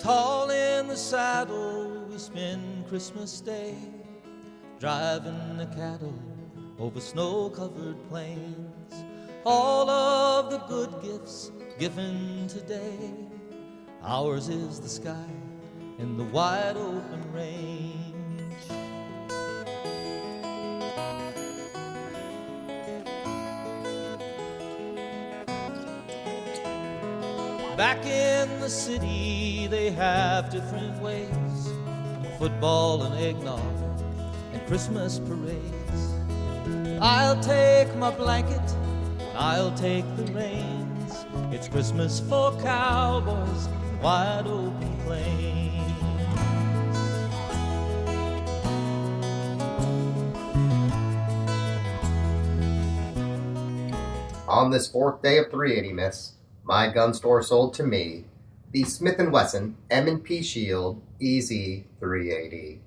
Tall in the saddle, we spend Christmas Day, driving the cattle over snow-covered plains. All of the good gifts given today, ours is the sky and the wide open range. Back in the city, they have different ways, football and eggnog and Christmas parades. I'll take my blanket, I'll take the reins. It's Christmas for cowboys and wide open plains. On this fourth day of 380, miss, my gun store sold to me the Smith & Wesson M&P Shield EZ380.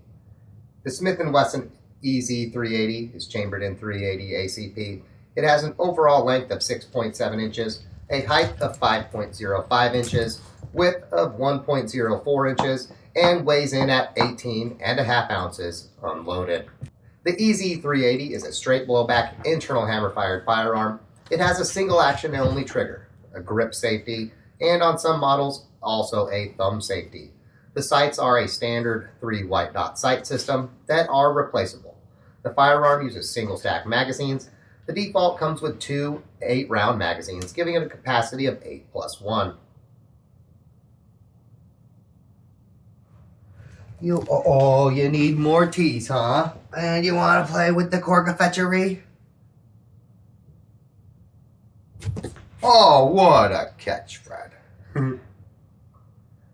The Smith & Wesson EZ380 is chambered in 380 ACP. It has an overall length of 6.7 inches, a height of 5.05 inches, width of 1.04 inches, and weighs in at 18.5 ounces unloaded. The EZ380 is a straight blowback internal hammer-fired firearm. It has a single action and only trigger, a grip safety, and on some models, also a thumb safety. The sights are a standard 3 white dot sight system that are replaceable. The firearm uses single stack magazines. The default comes with 2 8-round magazines, giving it a capacity of 8+1. You need more teas, huh? And you want to play with the corgafetchery? Oh, what a catch, Fred.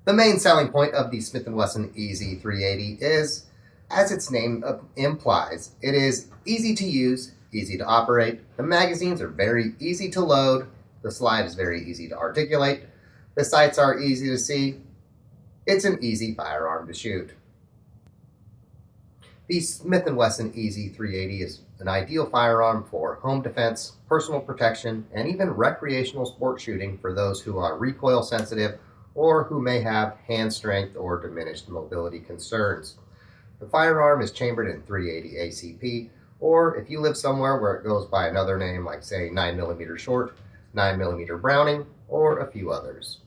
The main selling point of the Smith & Wesson EZ380 is, as its name implies, it is easy to use, easy to operate. The magazines are very easy to load. The slide is very easy to articulate. The sights are easy to see. It's an easy firearm to shoot. The Smith & Wesson EZ380 is an ideal firearm for home defense, personal protection, and even recreational sport shooting for those who are recoil sensitive or who may have hand strength or diminished mobility concerns. The firearm is chambered in 380 ACP, or if you live somewhere where it goes by another name like say 9mm short, 9mm Browning, or a few others.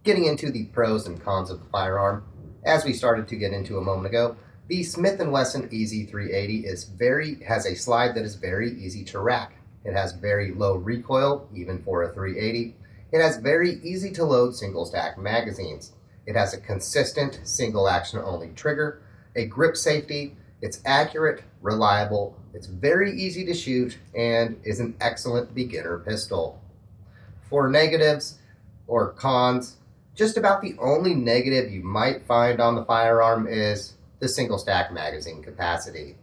Getting into the pros and cons of the firearm, as we started to get into a moment ago, the Smith & Wesson EZ380 has a slide that is very easy to rack. It has very low recoil, even for a 380. It has very easy to load single stack magazines. It has a consistent single action only trigger, a grip safety. It's accurate, reliable, it's very easy to shoot, and is an excellent beginner pistol. For negatives or cons, just about the only negative you might find on the firearm is the single stack magazine capacity.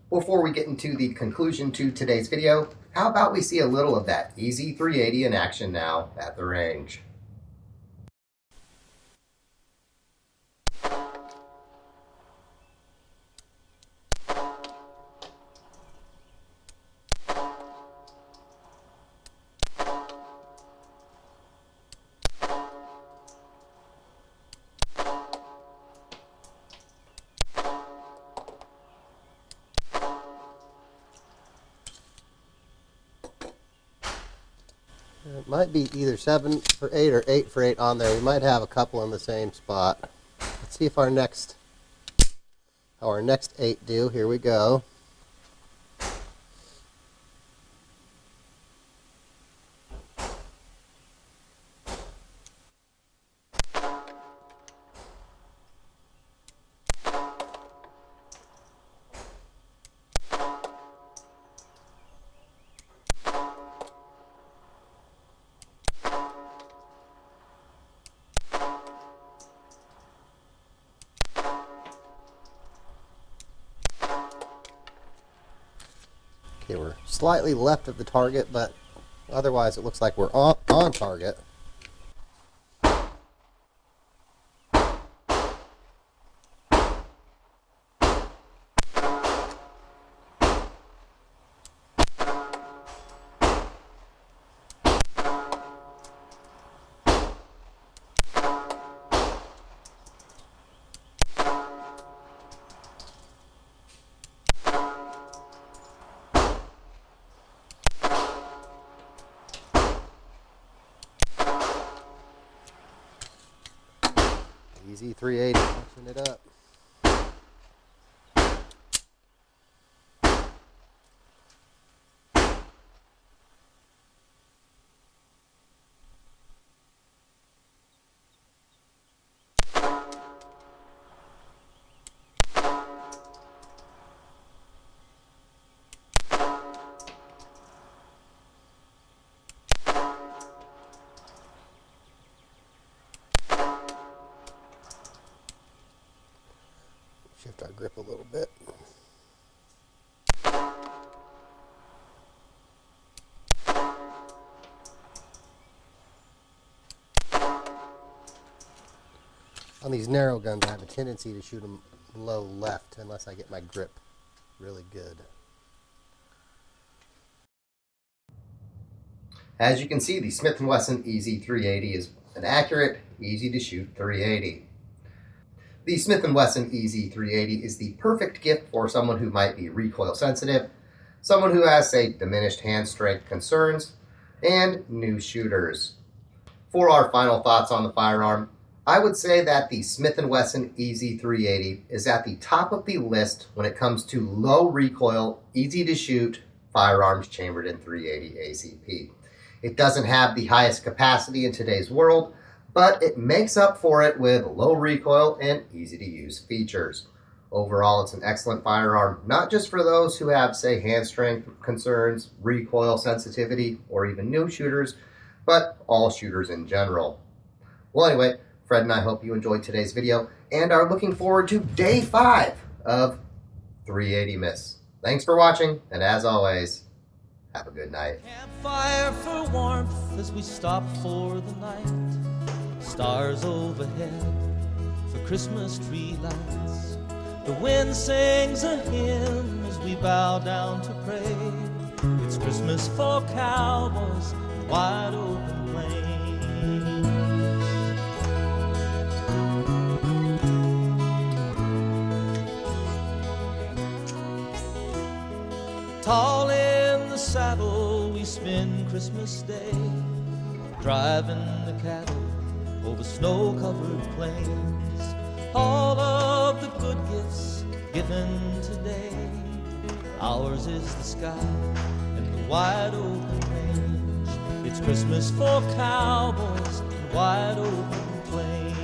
Before we get into the conclusion to today's video, how about we see a little of that EZ380 in action now at the range. It might be either 7 for 8 or 8 for 8 on there. We might have a couple in the same spot. Let's see if how our next 8 do. Here we go. Okay, we're slightly left of the target, but otherwise it looks like we're on target. Easy 380, punching it up. Shift our grip a little bit. On these narrow guns, I have a tendency to shoot them low left unless I get my grip really good. As you can see, the Smith & Wesson Easy 380 is an accurate, easy to shoot 380. The Smith & Wesson Easy 380 is the perfect gift for someone who might be recoil sensitive, someone who has, say, diminished hand strength concerns, and new shooters. For our final thoughts on the firearm, I would say that the Smith & Wesson Easy 380 is at the top of the list when it comes to low recoil, easy to shoot firearms chambered in 380 ACP. It doesn't have the highest capacity in today's world, but it makes up for it with low recoil and easy to use features. Overall, it's an excellent firearm, not just for those who have, say, hand strength concerns, recoil sensitivity, or even new shooters, but all shooters in general. Well, anyway, Fred and I hope you enjoyed today's video and are looking forward to day 5 of 380 Miss. Thanks for watching, and as always, have a good night. Campfire for warmth as we stop for the night. Stars overhead for Christmas tree lights. The wind sings a hymn as we bow down to pray. It's Christmas for cowboys and wide open plains. Tall in the saddle we spend Christmas Day, driving the cattle over snow-covered plains. All of the good gifts given today, ours is the sky and the wide open range. It's Christmas for cowboys and wide open plains.